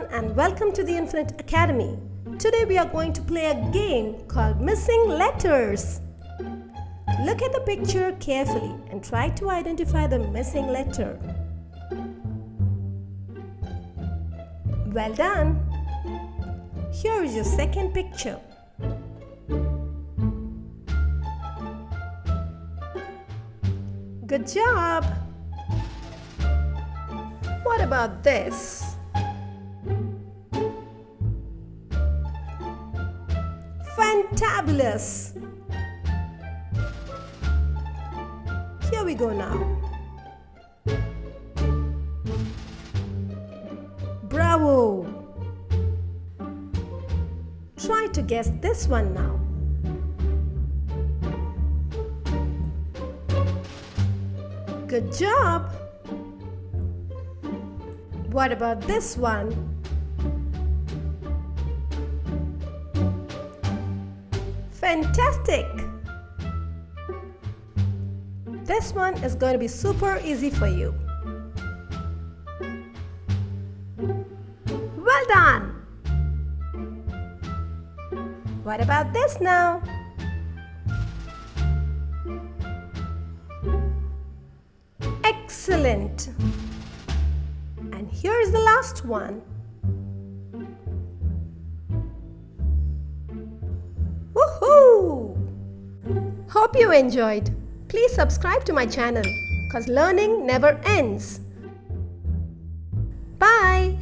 everyone and welcome to the Infinite Academy. Today we are going to play a game called Missing Letters. Look at the picture carefully and try to identify the missing letter. Well done! Here is your second picture. Good job! What about this? Fantabulous! Here we go now. Bravo! Try to guess this one now. Good job! What about this one? Fantastic! This one is going to be super easy for you. Well done! What about this now? Excellent! And here is the last one. Woohoo! Hope you enjoyed. Please subscribe to my channel because learning never ends. Bye!